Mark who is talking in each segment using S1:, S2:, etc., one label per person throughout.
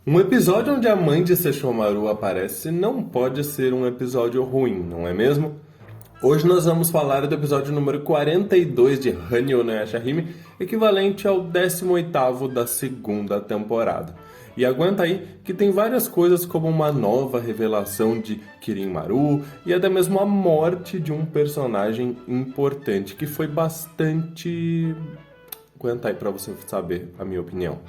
S1: Um episódio onde a mãe de Sesshomaru aparece não pode ser um episódio ruim, não é mesmo? Hoje nós vamos falar do episódio número 42 de Hanyo no Yashahime, equivalente ao 18º da segunda temporada. E aguenta aí que tem várias coisas como uma nova revelação de Kirin Maru e até mesmo a morte de um personagem importante que foi bastante... Aguenta aí pra você saber a minha opinião.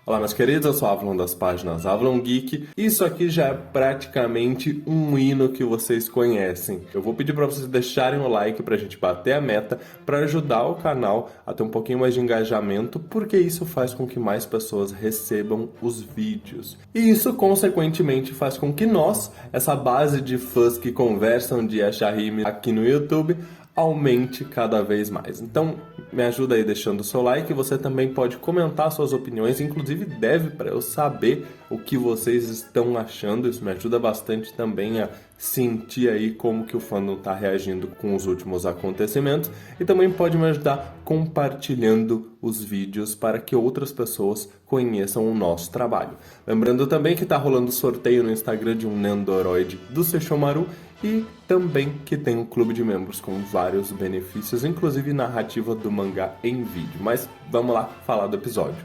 S1: Olá, meus queridos, eu sou Avalon das páginas Avalon Geek. Isso aqui já é praticamente um hino que vocês conhecem. Eu vou pedir para vocês deixarem o like pra gente bater a meta, para ajudar o canal a ter um pouquinho mais de engajamento, porque isso faz com que mais pessoas recebam os vídeos. E isso, consequentemente, faz com que nós, essa base de fãs que conversam de Yashahime aqui no YouTube, aumente cada vez mais. Então, me ajuda aí deixando o seu like. Você também pode comentar suas opiniões, inclusive deve para eu saber o que vocês estão achando. Isso me ajuda bastante também a sentir aí como que o fandom está reagindo com os últimos acontecimentos. E também pode me ajudar compartilhando os vídeos para que outras pessoas conheçam o nosso trabalho. Lembrando também que está rolando sorteio no Instagram de um Nendoroid do Sesshomaru e também que tem um clube de membros com vários benefícios, inclusive narrativa do mangá em vídeo. Mas vamos lá falar do episódio.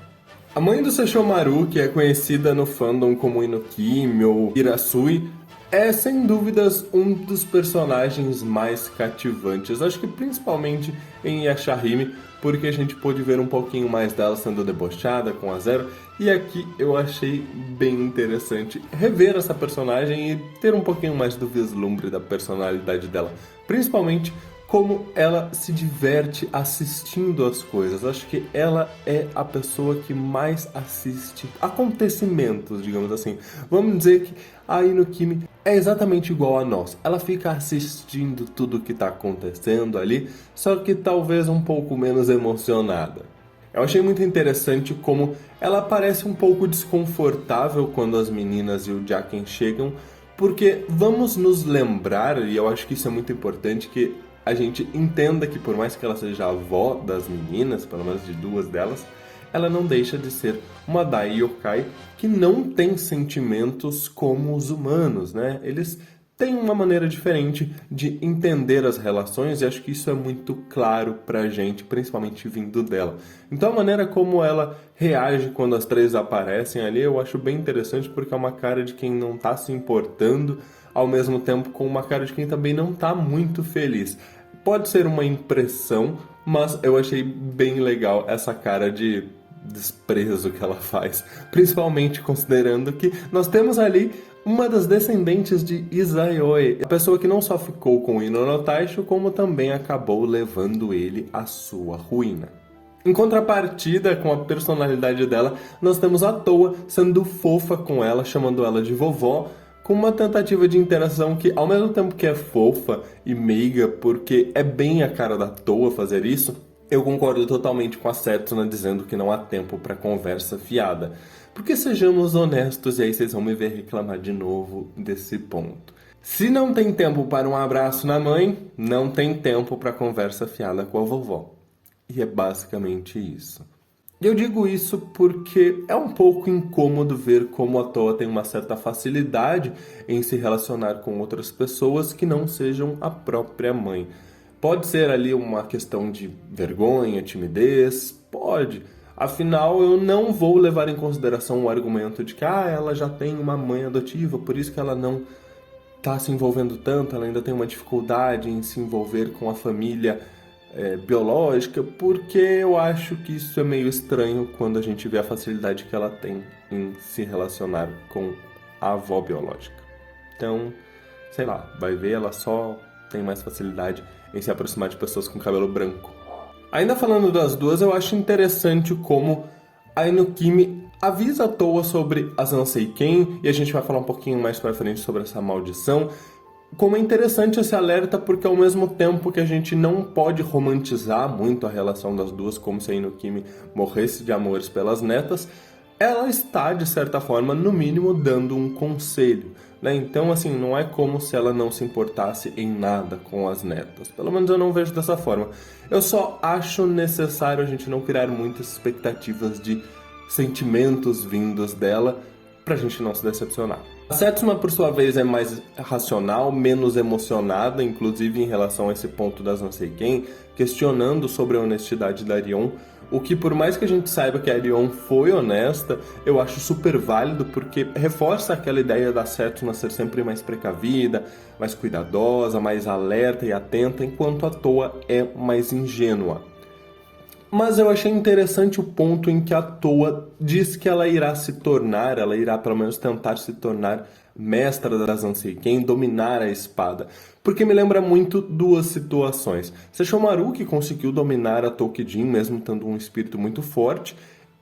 S1: A mãe do Sesshomaru, que é conhecida no fandom como Inokimi ou Hirasui, é sem dúvidas um dos personagens mais cativantes. Acho que principalmente em Yashahime, porque a gente pôde ver um pouquinho mais dela sendo debochada com a Zero. E aqui eu achei bem interessante rever essa personagem e ter um pouquinho mais do vislumbre da personalidade dela. Principalmente como ela se diverte assistindo as coisas. Acho que ela é a pessoa que mais assiste acontecimentos, digamos assim. Vamos dizer que a Inokimi é exatamente igual a nós. Ela fica assistindo tudo que está acontecendo ali, só que talvez um pouco menos emocionada. Eu achei muito interessante como ela parece um pouco desconfortável quando as meninas e o Jaken chegam, porque vamos nos lembrar, e eu acho que isso é muito importante, que a gente entenda que por mais que ela seja a avó das meninas, pelo menos de duas delas, ela não deixa de ser uma Dai Yokai que não tem sentimentos como os humanos, né? Eles têm uma maneira diferente de entender as relações e acho que isso é muito claro pra gente, principalmente vindo dela. Então a maneira como ela reage quando as três aparecem ali eu acho bem interessante porque é uma cara de quem não tá se importando, ao mesmo tempo com uma cara de quem também não tá muito feliz. Pode ser uma impressão, mas eu achei bem legal essa cara de desprezo que ela faz, principalmente considerando que nós temos ali uma das descendentes de Izayoi, a pessoa que não só ficou com Ino no Taisho, como também acabou levando ele à sua ruína. Em contrapartida com a personalidade dela, nós temos a Toa sendo fofa com ela, chamando ela de vovó, com uma tentativa de interação que, ao mesmo tempo que é fofa e meiga, porque é bem a cara da Toa fazer isso, eu concordo totalmente com a Setsuna dizendo que não há tempo para conversa fiada. Porque sejamos honestos, e aí vocês vão me ver reclamar de novo desse ponto. Se não tem tempo para um abraço na mãe, não tem tempo para conversa fiada com a vovó. E é basicamente isso. Eu digo isso porque é um pouco incômodo ver como a Toa tem uma certa facilidade em se relacionar com outras pessoas que não sejam a própria mãe. Pode ser ali uma questão de vergonha, timidez, pode. Afinal, eu não vou levar em consideração o argumento de que ela já tem uma mãe adotiva, por isso que ela não está se envolvendo tanto, ela ainda tem uma dificuldade em se envolver com a família biológica, porque eu acho que isso é meio estranho quando a gente vê a facilidade que ela tem em se relacionar com a avó biológica. Então, sei lá, vai ver, ela só tem mais facilidade em se aproximar de pessoas com cabelo branco. Ainda falando das duas, eu acho interessante como a Inokimi avisa a Toa sobre as Anseiken, e a gente vai falar um pouquinho mais pra frente sobre essa maldição. Como é interessante esse alerta, porque ao mesmo tempo que a gente não pode romantizar muito a relação das duas, como se a Inokimi morresse de amores pelas netas, ela está, de certa forma, no mínimo, dando um conselho, né? Então, assim, não é como se ela não se importasse em nada com as netas. Pelo menos eu não vejo dessa forma. Eu só acho necessário a gente não criar muitas expectativas de sentimentos vindos dela, pra gente não se decepcionar. A Setsuna, por sua vez, é mais racional, menos emocionada, inclusive em relação a esse ponto das Anseiken, questionando sobre a honestidade da Rion, o que, por mais que a gente saiba que a Rion foi honesta, eu acho super válido porque reforça aquela ideia da Setsuna ser sempre mais precavida, mais cuidadosa, mais alerta e atenta, enquanto a Toa é mais ingênua. Mas eu achei interessante o ponto em que a Toa diz que ela irá pelo menos tentar se tornar mestra das Anseiken, dominar a espada. Porque me lembra muito duas situações. Sesshomaru, que conseguiu dominar a Tokijin, mesmo tendo um espírito muito forte,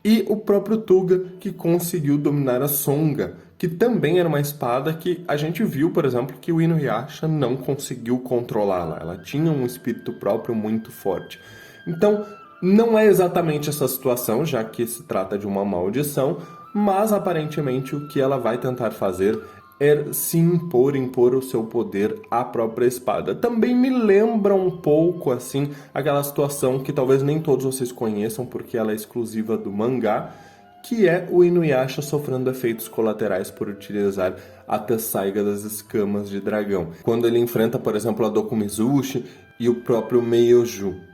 S1: e o próprio Tuga, que conseguiu dominar a Songa, que também era uma espada que a gente viu, por exemplo, que o Inuyasha não conseguiu controlá-la. Ela tinha um espírito próprio muito forte. Então, não é exatamente essa situação, já que se trata de uma maldição, mas aparentemente o que ela vai tentar fazer é se impor o seu poder à própria espada. Também me lembra um pouco, assim, aquela situação que talvez nem todos vocês conheçam, porque ela é exclusiva do mangá, que é o Inuyasha sofrendo efeitos colaterais por utilizar a Tessaiga das Escamas de Dragão, quando ele enfrenta, por exemplo, a Dokumizushi e o próprio Meijoju.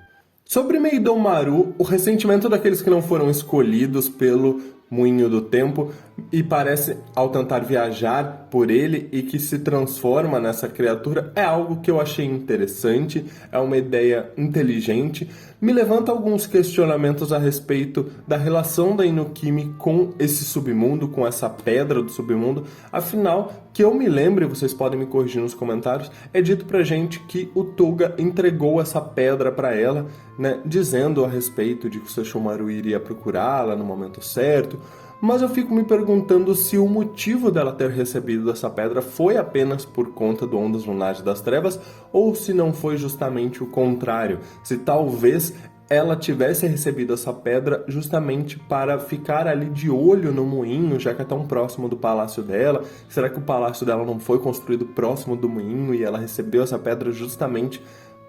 S1: Sobre Meidomaru, o ressentimento daqueles que não foram escolhidos pelo Moinho do Tempo e parece, ao tentar viajar por ele e que se transforma nessa criatura, é algo que eu achei interessante, é uma ideia inteligente, me levanta alguns questionamentos a respeito da relação da Inukimi com esse submundo, com essa pedra do submundo. Afinal, que eu me lembre, vocês podem me corrigir nos comentários, é dito pra gente que o Tuga entregou essa pedra pra ela, né, dizendo a respeito de que o Sesshomaru iria procurá-la no momento certo, mas eu fico me perguntando se o motivo dela ter recebido essa pedra foi apenas por conta do Ondas Lunares das Trevas ou se não foi justamente o contrário, se talvez ela tivesse recebido essa pedra justamente para ficar ali de olho no moinho, já que é tão próximo do palácio dela. Será que o palácio dela não foi construído próximo do moinho e ela recebeu essa pedra justamente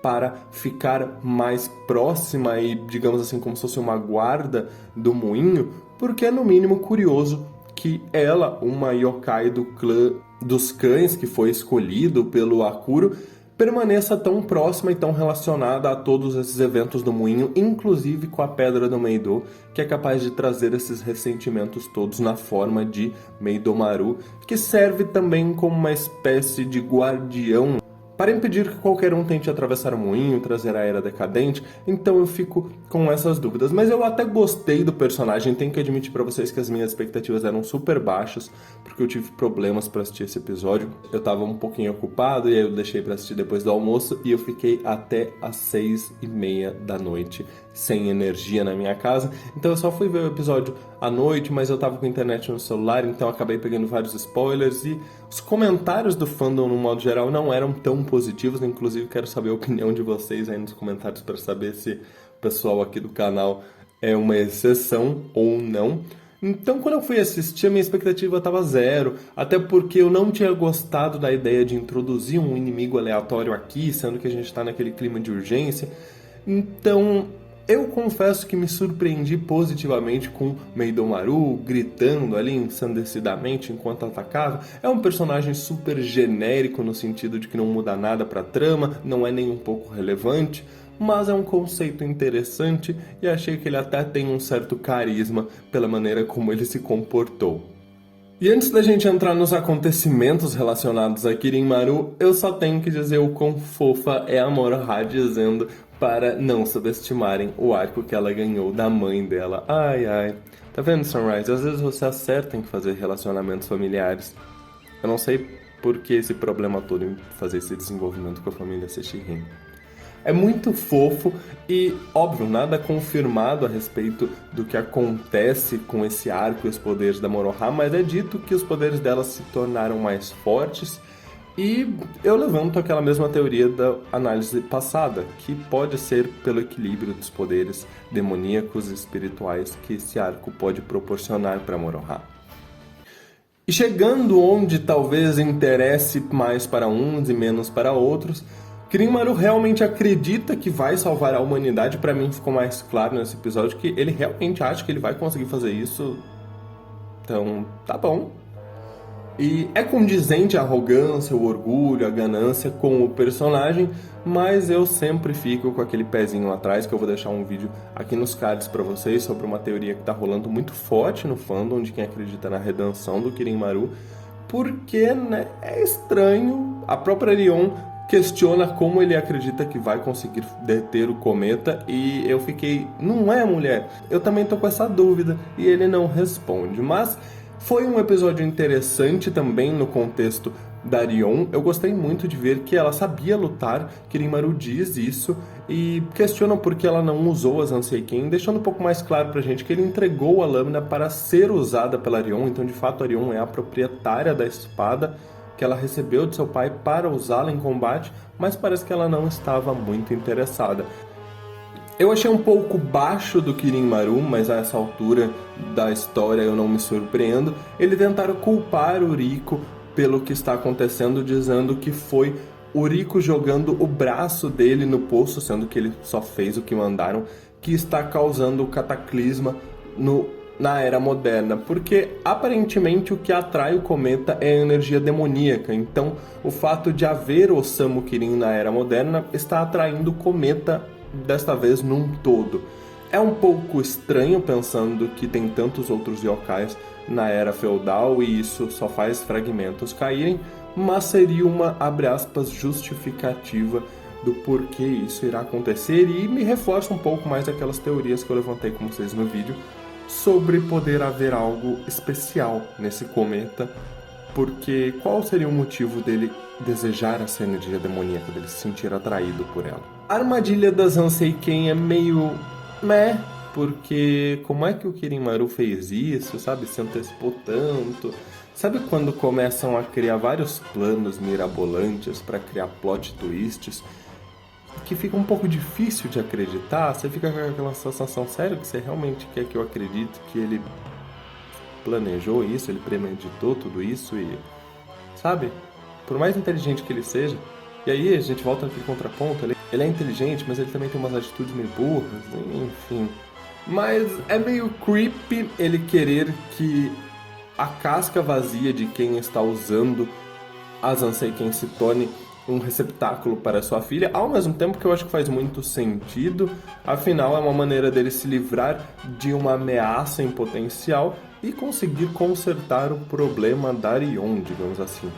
S1: para ficar mais próxima e, digamos assim, como se fosse uma guarda do moinho? Porque é no mínimo curioso que ela, uma yokai do clã dos cães que foi escolhido pelo Akuro, permaneça tão próxima e tão relacionada a todos esses eventos do moinho, inclusive com a Pedra do Meidō, que é capaz de trazer esses ressentimentos todos na forma de Meidomaru, que serve também como uma espécie de guardião para impedir que qualquer um tente atravessar o moinho, trazer a Era Decadente. Então eu fico com essas dúvidas. Mas eu até gostei do personagem, tenho que admitir para vocês que as minhas expectativas eram super baixas, porque eu tive problemas para assistir esse episódio. Eu estava um pouquinho ocupado e aí eu deixei para assistir depois do almoço e eu fiquei até às 6:30 da noite sem energia na minha casa. Então eu só fui ver o episódio à noite, mas eu tava com a internet no celular, então acabei pegando vários spoilers e os comentários do fandom no modo geral não eram tão positivos. Inclusive quero saber a opinião de vocês aí nos comentários para saber se o pessoal aqui do canal é uma exceção ou não. Então, quando eu fui assistir, a minha expectativa estava zero, até porque eu não tinha gostado da ideia de introduzir um inimigo aleatório aqui, sendo que a gente está naquele clima de urgência. Então, eu confesso que me surpreendi positivamente com Meidomaru gritando ali ensandecidamente enquanto atacava. É um personagem super genérico no sentido de que não muda nada pra trama, não é nem um pouco relevante, mas é um conceito interessante e achei que ele até tem um certo carisma pela maneira como ele se comportou. E antes da gente entrar nos acontecimentos relacionados a Kirin-Maru, eu só tenho que dizer o quão fofa é a Moroha dizendo para não subestimarem o arco que ela ganhou da mãe dela. Ai, ai. Tá vendo, Sunrise? Às vezes você acerta em fazer relacionamentos familiares. Eu não sei por que esse problema todo em fazer esse desenvolvimento com a família Sesshirin. É muito fofo e, óbvio, nada confirmado a respeito do que acontece com esse arco e os poderes da Moroha, mas é dito que os poderes dela se tornaram mais fortes. E eu levanto aquela mesma teoria da análise passada, que pode ser pelo equilíbrio dos poderes demoníacos e espirituais que esse arco pode proporcionar para Moroha. E chegando onde talvez interesse mais para uns e menos para outros, Kirin-Maru realmente acredita que vai salvar a humanidade. Para mim ficou mais claro nesse episódio que ele realmente acha que ele vai conseguir fazer isso. Então, tá bom. E é condizente a arrogância, o orgulho, a ganância com o personagem, mas eu sempre fico com aquele pezinho atrás, que eu vou deixar um vídeo aqui nos cards pra vocês sobre uma teoria que tá rolando muito forte no fandom de quem acredita na redenção do Kirin-Maru, porque, né, é estranho, a própria Rion questiona como ele acredita que vai conseguir deter o cometa e eu fiquei, não é, mulher? Eu também tô com essa dúvida e ele não responde, mas foi um episódio interessante também no contexto da Rion. Eu gostei muito de ver que ela sabia lutar, Kirin-Maru diz isso, e questionam por que ela não usou as Anseiken, deixando um pouco mais claro pra gente que ele entregou a lâmina para ser usada pela Rion, então de fato a Rion é a proprietária da espada que ela recebeu de seu pai para usá-la em combate, mas parece que ela não estava muito interessada. Eu achei um pouco baixo do Kirin-Maru, mas a essa altura da história eu não me surpreendo. Ele tentaram culpar o Rico pelo que está acontecendo, dizendo que foi o Rico jogando o braço dele no poço, sendo que ele só fez o que mandaram, que está causando o cataclisma na Era Moderna, porque aparentemente o que atrai o cometa é a energia demoníaca, então o fato de haver Osamu Kirin na Era Moderna está atraindo o cometa desta vez num todo. É um pouco estranho pensando que tem tantos outros yokais na Era Feudal e isso só faz fragmentos caírem, mas seria uma, abre aspas, justificativa do porquê isso irá acontecer e me reforça um pouco mais aquelas teorias que eu levantei com vocês no vídeo sobre poder haver algo especial nesse cometa, porque qual seria o motivo dele desejar essa energia demoníaca, dele se sentir atraído por ela? A armadilha das Anseiken é meio meh, porque como é que o Kirin-Maru fez isso, sabe? Se antecipou tanto. Sabe quando começam a criar vários planos mirabolantes para criar plot twists que fica um pouco difícil de acreditar? Você fica com aquela sensação, sério que você realmente quer que eu acredite que ele planejou isso, ele premeditou tudo isso e... sabe? Por mais inteligente que ele seja, e aí a gente volta naquele contraponto, ele é inteligente, mas ele também tem umas atitudes meio burras, enfim. Mas é meio creepy ele querer que a casca vazia de quem está usando as Anseiken se torne um receptáculo para sua filha, ao mesmo tempo que eu acho que faz muito sentido, afinal é uma maneira dele se livrar de uma ameaça em potencial e conseguir consertar o problema da Rion, digamos assim.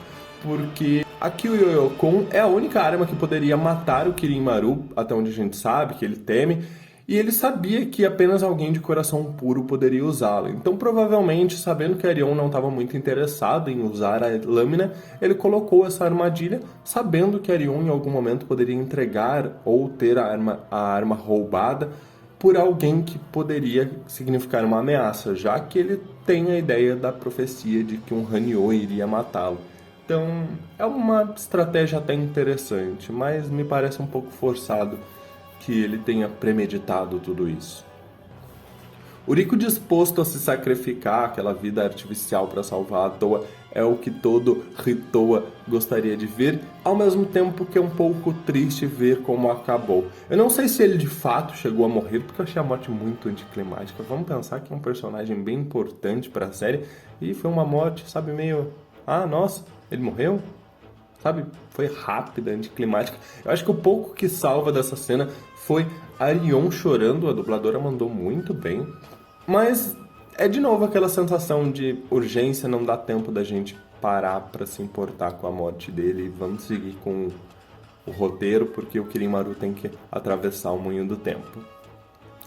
S1: Porque aqui o Yoyokon é a única arma que poderia matar o Kirin-Maru, até onde a gente sabe que ele teme, e ele sabia que apenas alguém de coração puro poderia usá-la. Então, provavelmente, sabendo que a Rion não estava muito interessada em usar a lâmina, ele colocou essa armadilha, sabendo que a Rion em algum momento poderia entregar ou ter a arma roubada por alguém que poderia significar uma ameaça, já que ele tem a ideia da profecia de que um Hanyo iria matá-lo. Então, é uma estratégia até interessante, mas me parece um pouco forçado que ele tenha premeditado tudo isso. O Rico disposto a se sacrificar, aquela vida artificial para salvar a Toa, é o que todo Ritoa gostaria de ver, ao mesmo tempo que é um pouco triste ver como acabou. Eu não sei se ele de fato chegou a morrer, porque eu achei a morte muito anticlimática. Vamos pensar que é um personagem bem importante para a série, e foi uma morte, sabe, meio... ah, nossa, ele morreu? Sabe, foi rápida, anticlimática. Eu acho que o pouco que salva dessa cena foi a Rion chorando, a dubladora mandou muito bem. Mas é de novo aquela sensação de urgência, não dá tempo da gente parar pra se importar com a morte dele. Vamos seguir com o roteiro, porque o Kirin-Maru tem que atravessar o moinho do tempo.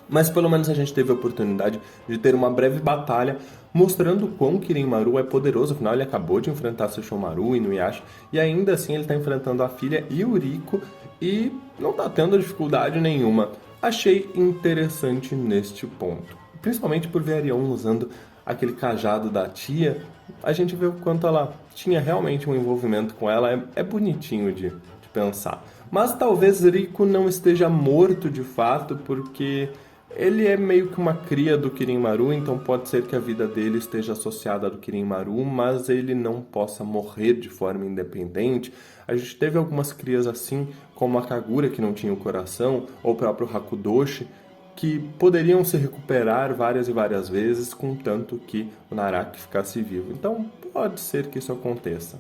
S1: Mas pelo menos a gente teve a oportunidade de ter uma breve batalha mostrando o quão Kirin-Maru é poderoso. Afinal, ele acabou de enfrentar Sesshomaru e Inuyasha, e ainda assim ele está enfrentando a filha e o Rico e não está tendo dificuldade nenhuma. Achei interessante neste ponto, principalmente por ver a Rion usando aquele cajado da tia. A gente vê o quanto ela tinha realmente um envolvimento com ela, é bonitinho de pensar. Mas talvez Rico não esteja morto de fato, porque ele é meio que uma cria do Kirin-Maru, então pode ser que a vida dele esteja associada à do Kirin-Maru, mas ele não possa morrer de forma independente. A gente teve algumas crias assim, como a Kagura, que não tinha o coração, ou o próprio Hakudoshi, que poderiam se recuperar várias e várias vezes, contanto que o Naraki ficasse vivo. Então pode ser que isso aconteça.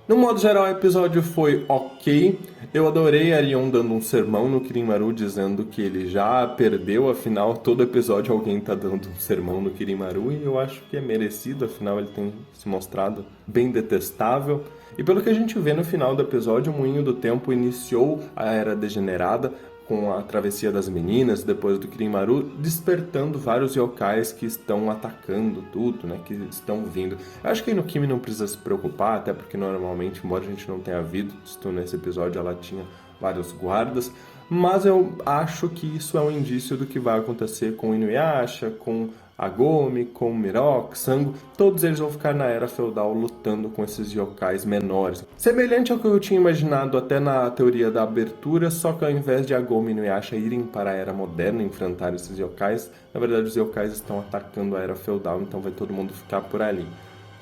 S1: No modo geral, o episódio foi ok. Eu adorei a Rion dando um sermão no Kirinmaru, dizendo que ele já perdeu, afinal, todo episódio alguém tá dando um sermão no Kirinmaru, e eu acho que é merecido, afinal ele tem se mostrado bem detestável. E pelo que a gente vê no final do episódio, o Moinho do Tempo iniciou a Era Degenerada, com a travessia das meninas, depois do Kirinmaru, despertando vários yokais que estão atacando tudo, né, que estão vindo. Eu acho que a Inukimi não precisa se preocupar, até porque normalmente, embora a gente não tenha visto nesse episódio, ela tinha vários guardas, mas eu acho que isso é um indício do que vai acontecer com Inuyasha, com Agome, com Miroku, Sango, todos eles vão ficar na Era Feudal lutando com esses yokais menores. Semelhante ao que eu tinha imaginado até na teoria da abertura, só que ao invés de Agome e Inuyasha irem para a Era Moderna enfrentar esses yokais, na verdade os yokais estão atacando a Era Feudal, então vai todo mundo ficar por ali.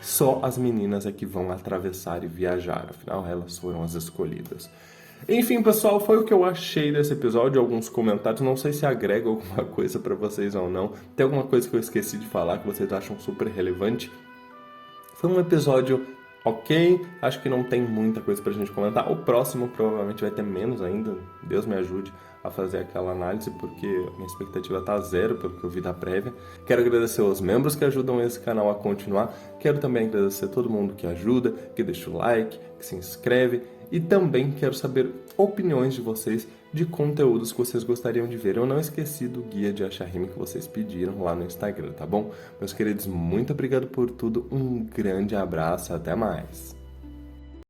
S1: Só as meninas é que vão atravessar e viajar, afinal elas foram as escolhidas. Enfim, pessoal, foi o que eu achei desse episódio, alguns comentários, não sei se agrega alguma coisa pra vocês ou não. Tem alguma coisa que eu esqueci de falar que vocês acham super relevante? Foi um episódio ok, acho que não tem muita coisa pra gente comentar. O próximo provavelmente vai ter menos ainda, Deus me ajude a fazer aquela análise, porque minha expectativa tá zero pelo que eu vi da prévia. Quero agradecer aos membros que ajudam esse canal a continuar. Quero também agradecer a todo mundo que ajuda, que deixa o like, que se inscreve. E também quero saber opiniões de vocês de conteúdos que vocês gostariam de ver. Eu não esqueci do guia de Ashahime que vocês pediram lá no Instagram, tá bom? Meus queridos, muito obrigado por tudo, um grande abraço, até mais!